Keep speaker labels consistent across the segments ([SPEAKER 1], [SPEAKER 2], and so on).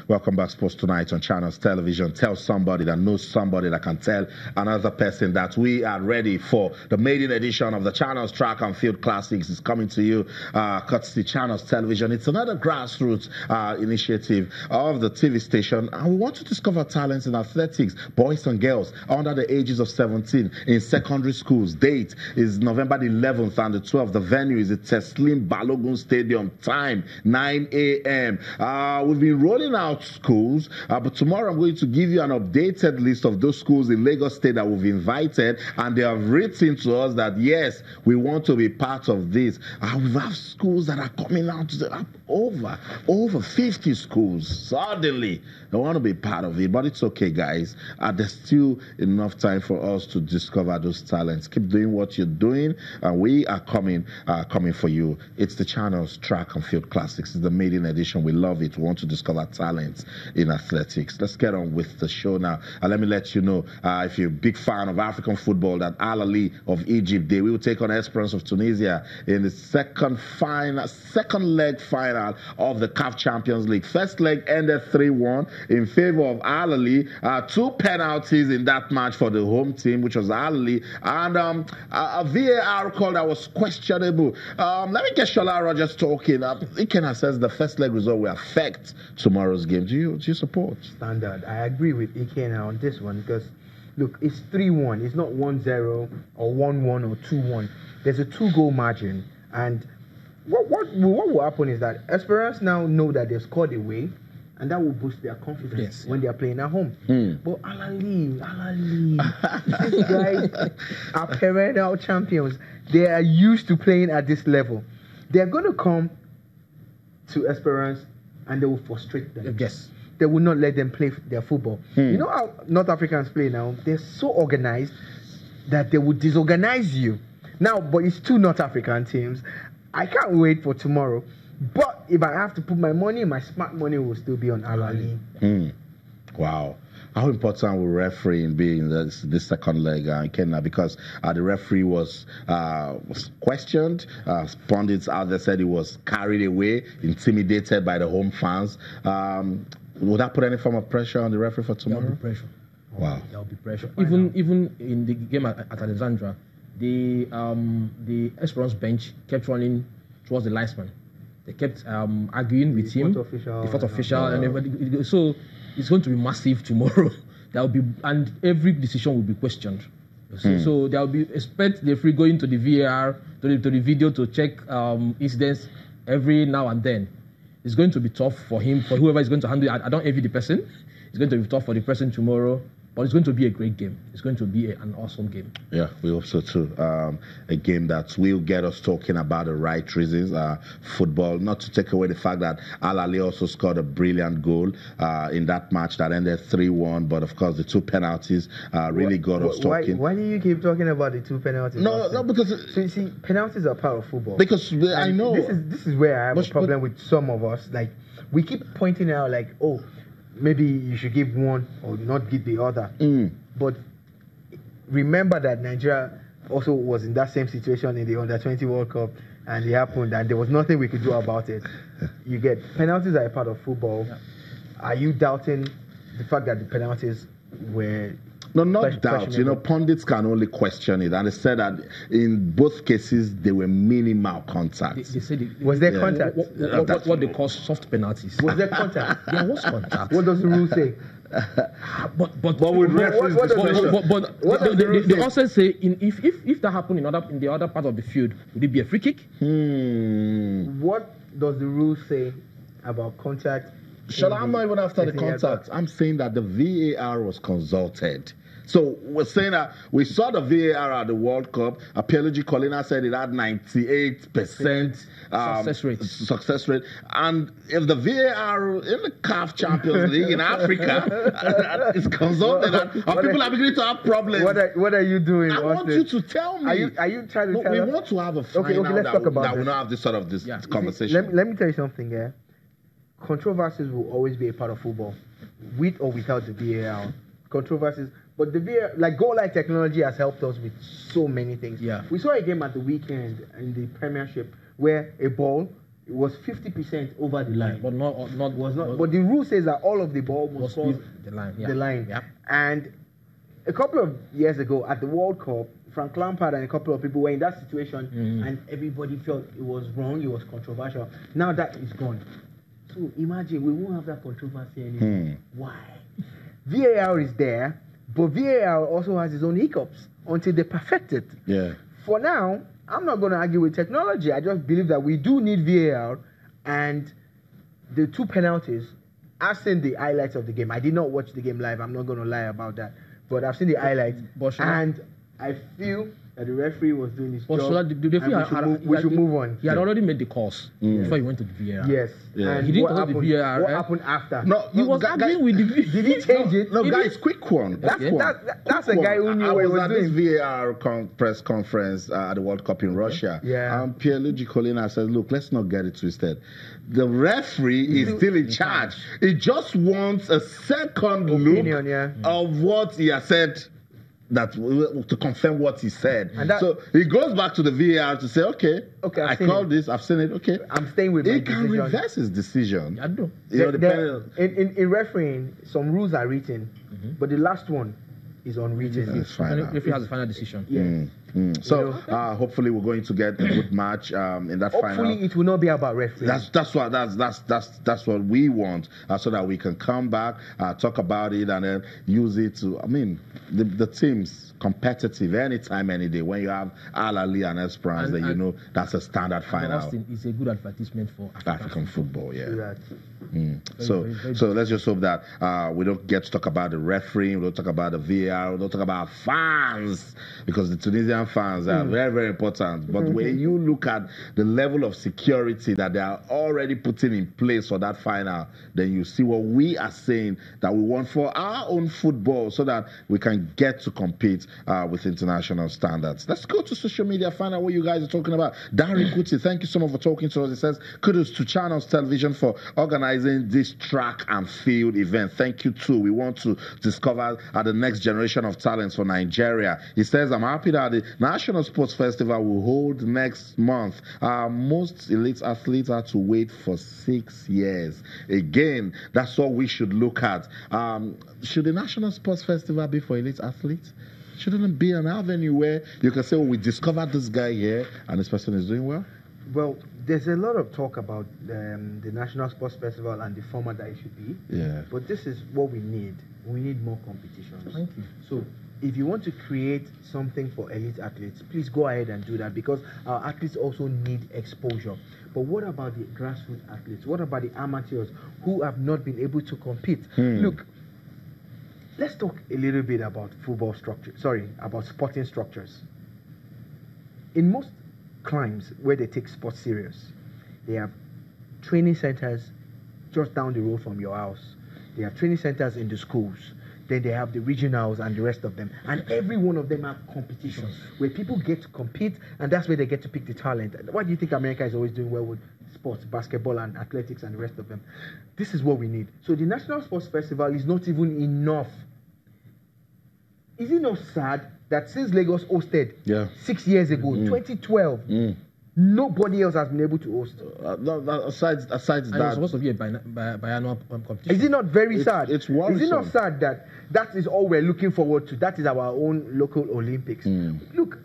[SPEAKER 1] Welcome back, Sports Tonight on Channels Television. Tell somebody that knows somebody that can tell another person that we are ready for the maiden edition of the Channels Track and Field Classics. Is coming to you courtesy Channels Television. It's another grassroots initiative of the TV station, and we want to discover talents in athletics, boys and girls under the ages of 17 in secondary schools. Date is November the 11th and the 12th. The venue is at Teslim Balogun Stadium. Time 9 a.m. We've been rolling out schools, but tomorrow I'm going to give you an updated list of those schools in Lagos State that we've invited, and they have written to us that yes, we want to be part of this. We have schools that are coming out over 50 schools. Suddenly, they want to be part of it, but it's okay, guys. There's still enough time for us to discover those talents. Keep doing what you're doing, and we are coming for you. It's the Channels Track and Field Classics. It's the maiden edition. We love it. We want to discover talents in athletics. Let's get on with the show now. Let me let you know, if you're a big fan of African football, that Al Ahly of Egypt, they will take on Esperance of Tunisia in the second leg final of the CAF Champions League. First leg ended 3-1 in favor of Al Ahly. 2 penalties in that match for the home team, which was Al Ahly, and a VAR call that was questionable. Let me get Shola Rogers talking. Ikena says the first leg result will affect tomorrow's game. Do you support?
[SPEAKER 2] Standard. I agree with Ikena on this one because, look, it's 3-1. It's not 1-0 or 1-1 or 2-1. There's a 2-goal margin, and what will happen is that Esperance now know that they've scored away, and that will boost their confidence when they are playing at home. But Al Ahly, these guys are perennial champions. They are used to playing at this level. They are going to come to Esperance and they will frustrate them.
[SPEAKER 3] Yes.
[SPEAKER 2] They will not let them play their football. You know how North Africans play now? They're so organized that they will disorganize you. Now, but it's 2 North African teams. I can't wait for tomorrow. But if I have to put my money, my smart money will still be on Al Ahly.
[SPEAKER 1] Wow. How important will refereeing be in this second leg, Kenya? Because the referee was questioned. Pundits out there said he was carried away, intimidated by the home fans. Would that put any form of pressure on the referee for tomorrow?
[SPEAKER 3] There will be pressure.
[SPEAKER 1] Wow.
[SPEAKER 3] There will be pressure. Even in the game at Alexandra, the Esperance bench kept running towards the linesman. They kept arguing with him, the fourth official, and everybody. So it's going to be massive tomorrow. There will be, and every decision will be questioned. So there will be, expect the referee going to the VAR, to the video to check incidents every now and then. It's going to be tough for him, for whoever is going to handle it. I don't envy the person. It's going to be tough for the person tomorrow. But it's going to be a great game. It's going to be an awesome game.
[SPEAKER 1] Yeah, we hope so too. A game that will get us talking about the right reasons. Football, not to take away the fact that Al Ahly also scored a brilliant goal in that match that ended 3-1. But of course, the 2 penalties really got us talking.
[SPEAKER 2] Why do you keep talking about the 2 penalties?
[SPEAKER 1] No, because
[SPEAKER 2] so you see, penalties are part of football.
[SPEAKER 1] Because I know
[SPEAKER 2] this is where I have a problem with some of us. Like, we keep pointing out, like, oh, maybe you should give one or not give the other. But remember that Nigeria also was in that same situation in the Under-20 World Cup, and it happened, and there was nothing we could do about it. You get penalties are a part of football. Yeah. Are you doubting the fact that the penalties were...
[SPEAKER 1] No, not doubt. You know, pundits can only question it. And they said that in both cases, there were minimal contacts.
[SPEAKER 3] They said
[SPEAKER 2] was there contact?
[SPEAKER 3] What they call soft penalties.
[SPEAKER 2] Was there contact?
[SPEAKER 3] There was contact.
[SPEAKER 2] What does the rule say?
[SPEAKER 3] They also say if that happened in the other part of the field, would it be a free kick?
[SPEAKER 2] What does the rule say about contact?
[SPEAKER 1] I'm not even after the contact. I'm saying that the VAR was consulted. So we're saying that we saw the VAR at the World Cup. Apology Colina said it had 98% success rate. And if the VAR in the CAF Champions League in Africa is consulted, and people are beginning to have problems.
[SPEAKER 2] What are you doing?
[SPEAKER 1] I want you to tell me.
[SPEAKER 2] Are you trying to tell
[SPEAKER 1] us?
[SPEAKER 2] We
[SPEAKER 1] want to have a final that will not have this sort of conversation.
[SPEAKER 2] Let me tell you something here. Controversies will always be a part of football, with or without the VAR. Controversies, but the VAR, like goal line technology, has helped us with so many things.
[SPEAKER 3] Yeah,
[SPEAKER 2] we saw a game at the weekend in the Premiership where a ball it was 50% over the line.
[SPEAKER 3] But
[SPEAKER 2] But the rule says that all of the ball was cross
[SPEAKER 3] the line.
[SPEAKER 2] The line.
[SPEAKER 3] Yeah.
[SPEAKER 2] And a couple of years ago at the World Cup, Frank Lampard and a couple of people were in that situation, and everybody felt it was wrong, it was controversial. Now that is gone. So imagine we won't have that controversy anymore. Why? VAR is there, but VAR also has its own hiccups until they perfect it.
[SPEAKER 1] Yeah.
[SPEAKER 2] For now, I'm not going to argue with technology. I just believe that we do need VAR, and the 2 penalties. I've seen the highlights of the game. I did not watch the game live. I'm not going to lie about that. But I've seen the highlights, and I feel that the referee was doing his job. We should move on.
[SPEAKER 3] He had already made the calls before he went to the VAR.
[SPEAKER 2] Yes.
[SPEAKER 1] Yeah.
[SPEAKER 2] And
[SPEAKER 3] He didn't
[SPEAKER 2] what
[SPEAKER 3] go to
[SPEAKER 2] happened,
[SPEAKER 3] the VAR.
[SPEAKER 2] what happened after?
[SPEAKER 1] No,
[SPEAKER 3] He was arguing with the VAR.
[SPEAKER 2] Did he change it?
[SPEAKER 1] No, guys, quick one.
[SPEAKER 2] That's a guy who knew
[SPEAKER 1] I
[SPEAKER 2] what he
[SPEAKER 1] was
[SPEAKER 2] was
[SPEAKER 1] at
[SPEAKER 2] doing.
[SPEAKER 1] this VAR press conference at the World Cup in Russia.
[SPEAKER 2] Yeah.
[SPEAKER 1] And Pierluigi Collina said, look, let's not get it twisted. The referee is still in charge. He just wants a second
[SPEAKER 2] Opinion,
[SPEAKER 1] look of what he has said, that to confirm what he said.
[SPEAKER 2] And
[SPEAKER 1] so he goes back to the VAR to say, okay, I called this, I've seen it, okay.
[SPEAKER 2] I'm staying with my
[SPEAKER 1] He can
[SPEAKER 2] decision.
[SPEAKER 1] reverse his decision.
[SPEAKER 3] I do.
[SPEAKER 1] You know,
[SPEAKER 2] In refereeing, some rules are written, but the last one is unwritten.
[SPEAKER 1] It's final.
[SPEAKER 3] If he has a final decision.
[SPEAKER 2] Yeah.
[SPEAKER 1] So hopefully we're going to get a good match in that final.
[SPEAKER 2] Hopefully it will not be about refereeing.
[SPEAKER 1] That's what we want, so that we can come back, talk about it, and then use it to. I mean, the teams competitive anytime, any day. When you have Al Ali and Esperance, then you know that's a standard final.
[SPEAKER 3] Austin is a good advertisement for
[SPEAKER 1] African football. Yeah.
[SPEAKER 2] So
[SPEAKER 1] let's just hope that we don't get to talk about the referee, we don't talk about the VAR, we don't talk about fans, because the Tunisian fans are very, very important. But when you look at the level of security that they are already putting in place for that final, then you see what we are saying that we want for our own football, so that we can get to compete with international standards. Let's go to social media, find out what you guys are talking about. Dari Kuti, thank you so much for talking to us. It says, kudos to Channels Television for organizing this track and field event. Thank you too. We want to discover the next generation of talents for Nigeria. He says, I'm happy that the National Sports Festival will hold next month. Most elite athletes have to wait for 6 years. Again, that's what we should look at. Should the National Sports Festival be for elite athletes? Shouldn't it be an avenue where you can say, well, we discovered this guy here and this person is doing well?
[SPEAKER 2] Well, there's a lot of talk about the National Sports Festival and the format that it should be.
[SPEAKER 1] Yeah.
[SPEAKER 2] But this is what we need. We need more competitions.
[SPEAKER 3] Thank you.
[SPEAKER 2] So if you want to create something for elite athletes, please go ahead and do that, because our athletes also need exposure. But what about the grassroots athletes? What about the amateurs who have not been able to compete? Look, let's talk a little bit about about sporting structures. In most climes where they take sports serious, they have training centers just down the road from your house. They have training centers in the schools. Then they have the regionals and the rest of them. And every one of them have competitions where people get to compete, and that's where they get to pick the talent. Why do you think America is always doing well with sports, basketball and athletics and the rest of them? This is what we need. So the National Sports Festival is not even enough. Is it not sad that since Lagos hosted 6 years ago, 2012, nobody else has been able to host?
[SPEAKER 1] Aside
[SPEAKER 3] And it's
[SPEAKER 1] that,
[SPEAKER 3] supposed to be a biannual competition.
[SPEAKER 2] Is it not very sad?
[SPEAKER 1] It's worrisome.
[SPEAKER 2] Is it not sad that is all we're looking forward to? That is our own local Olympics. Look,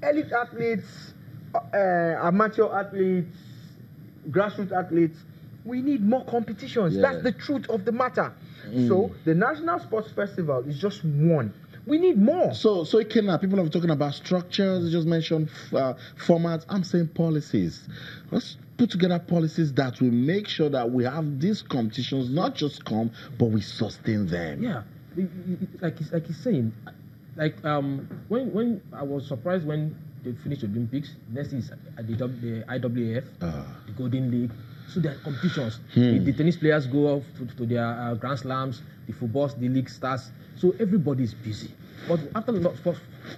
[SPEAKER 2] elite athletes, amateur athletes, grassroots athletes, we need more competitions. That's the truth of the matter. So the National Sports Festival is just one. We need more.
[SPEAKER 1] So people are talking about structures. You just mentioned formats. I'm saying policies. Let's put together policies that will make sure that we have these competitions not just come, but we sustain them.
[SPEAKER 3] Yeah, like he's saying, when I was surprised when they finished the Olympics. Next is the IWAF, the Golden League. So there are competitions. The tennis players go off to their Grand Slams. The football, the league starts. So everybody is busy. But after the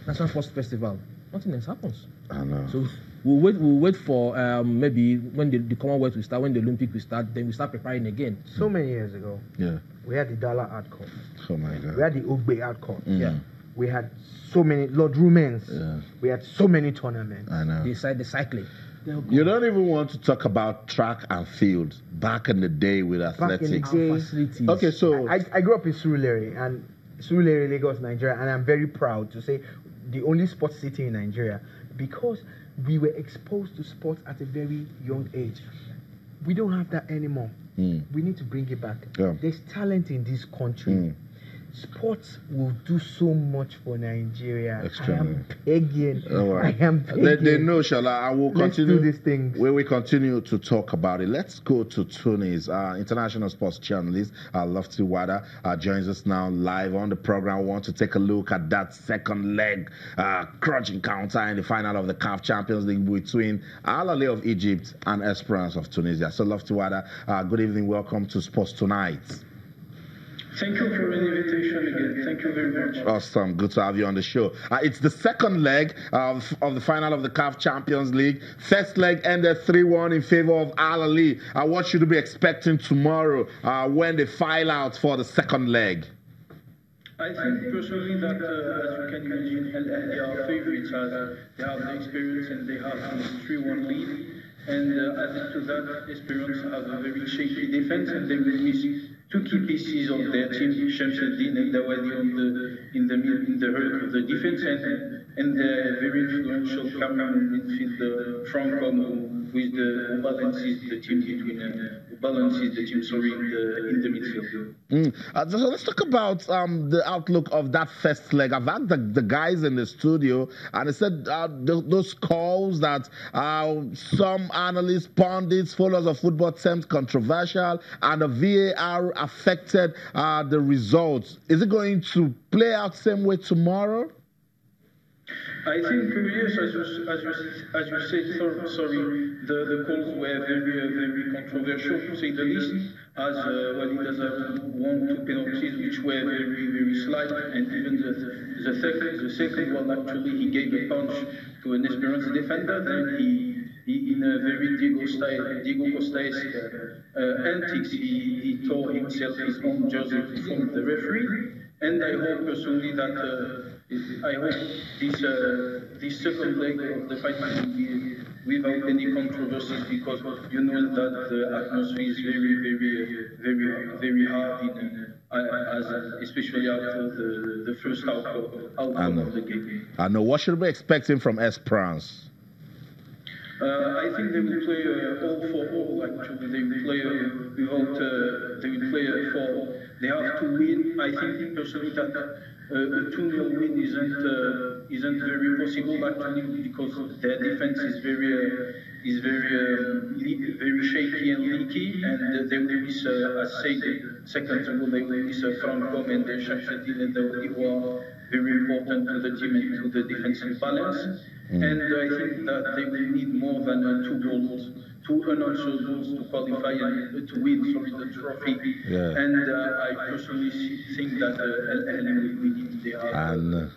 [SPEAKER 3] National Sports Festival, nothing else happens.
[SPEAKER 1] I know.
[SPEAKER 3] So we'll wait for maybe when the Commonwealth will start, when the Olympic will start, then we start preparing again.
[SPEAKER 2] So many years ago, we had the Dala Art Cup.
[SPEAKER 1] Oh my God.
[SPEAKER 2] We had the Ogbe Art Cup. We had so many Lord Rumens. We had so many tournaments.
[SPEAKER 1] I know.
[SPEAKER 3] They started the cycling.
[SPEAKER 1] You don't even want to talk about track and field back in the day with athletics.
[SPEAKER 3] Facilities.
[SPEAKER 1] Okay, so
[SPEAKER 2] I grew up in Surulere, and Surulere, Lagos, Nigeria, and I'm very proud to say the only sports city in Nigeria, because we were exposed to sports at a very young age. We don't have that anymore. We need to bring it back. There's talent in this country. Sports will do so much for Nigeria.
[SPEAKER 1] Extremely.
[SPEAKER 2] I am begging.
[SPEAKER 1] Right.
[SPEAKER 2] I am begging.
[SPEAKER 1] They know, Shala. I will continue.
[SPEAKER 2] Let's do these things.
[SPEAKER 1] When we continue to talk about it, let's go to Tunis. International sports journalist Lofty Wada joins us now live on the program. We want to take a look at that second leg crunch encounter in the final of the CAF Champions League between Al Ahly of Egypt and Esperance of Tunisia. So, Lofty Wada, good evening. Welcome to Sports Tonight.
[SPEAKER 4] Thank you for the invitation again. Thank you very much.
[SPEAKER 1] Awesome. Good to have you on the show. It's the second leg of the final of the CAF Champions League. First leg ended 3-1 in favor of Al Ahly. What should we be expecting tomorrow when they file out for the second leg?
[SPEAKER 4] I think personally that, as you can imagine, Al Ahly are favorites. They have the experience and they have this 3-1 lead. And added to that, Esperance have a very shaky defense, and they will miss two key pieces of their team, Shamsuddin and Dawadi in the heart of the defense, and the very influential Cameroon midfielder Franco, who balances the team in the midfield.
[SPEAKER 1] So let's talk about the outlook of that first leg. I've had the guys in the studio, and they said those calls that some analysts, pundits, followers of football termed controversial, and the VAR affected the results. Is it going to play out same way tomorrow?
[SPEAKER 4] I think, yes, as you said, the calls were very controversial, to say the least, as Walid has won two penalties which were very slight, and even the second one, actually, he gave a punch to an Esperance defender, then he in a very Diego Costa-esque antics, he tore himself his own jersey from the referee, and I hope personally that this second leg of the fight will be without any controversies, because you know that the atmosphere is very hard, especially after the first outcome of the game.
[SPEAKER 1] I know. What should we be expecting from Esperance?
[SPEAKER 4] I think they will play all for all. Actually, they will play for. They have to win. I think personally that a 2-0 win isn't very possible, actually, because their defense is very shaky and leaky, and they will miss, as said seconds ago, they will miss Franco and Shamsuddin and who are very important to the team and to the defensive balance. And I think that they will need more than two unanswered goals to qualify and to win the trophy. And I personally think that Al Ahly will win it. They have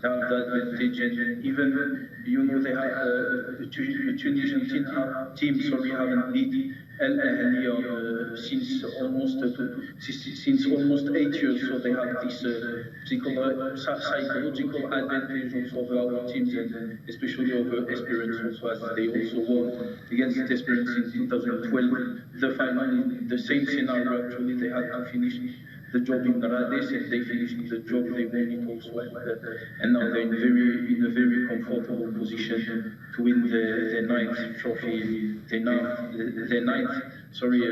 [SPEAKER 4] that advantage, and even they have the Tunisian team haven't beat Al Ahly since almost 8 years, so they have this psychological advantage over our teams, and especially over Esperance, as they also won against Esperance in 2012. The final, the same scenario, actually, they had to finish the job in Rades, and they finished the job, they won it also, and now they're in a very comfortable position to win the ninth trophy, the ninth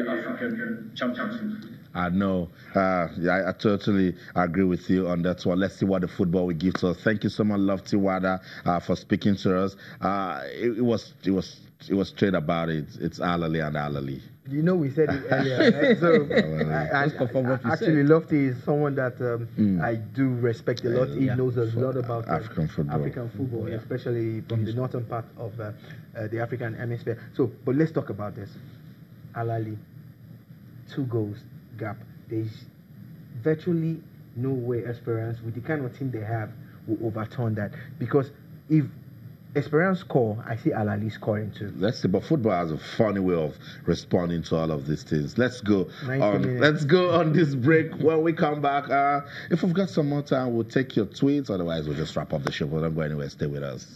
[SPEAKER 4] African Champions.
[SPEAKER 1] I know. I totally agree with you on that one. Let's see what the football will give to us. Thank you so much, Lofty Wada, for speaking to us. It was straight about it. It's Al Ahly and Al Ahly.
[SPEAKER 2] You know, we said it earlier, right? So actually, Lofty is someone that I do respect a lot. He knows a lot about
[SPEAKER 1] African
[SPEAKER 2] football, especially from the northern part of the African hemisphere. So, but let's talk about this. Al Ahly, 2 goals gap. There's virtually no way Esperance, with the kind of team they have, will overturn that. Because if Esperance score, I see Al Ahly scoring too.
[SPEAKER 1] Let's see, but football has a funny way of responding to all of these things. Let's go on this break. When we come back, if we've got some more time, we'll take your tweets. Otherwise, we'll just wrap up the show. But don't go anywhere. Stay with us.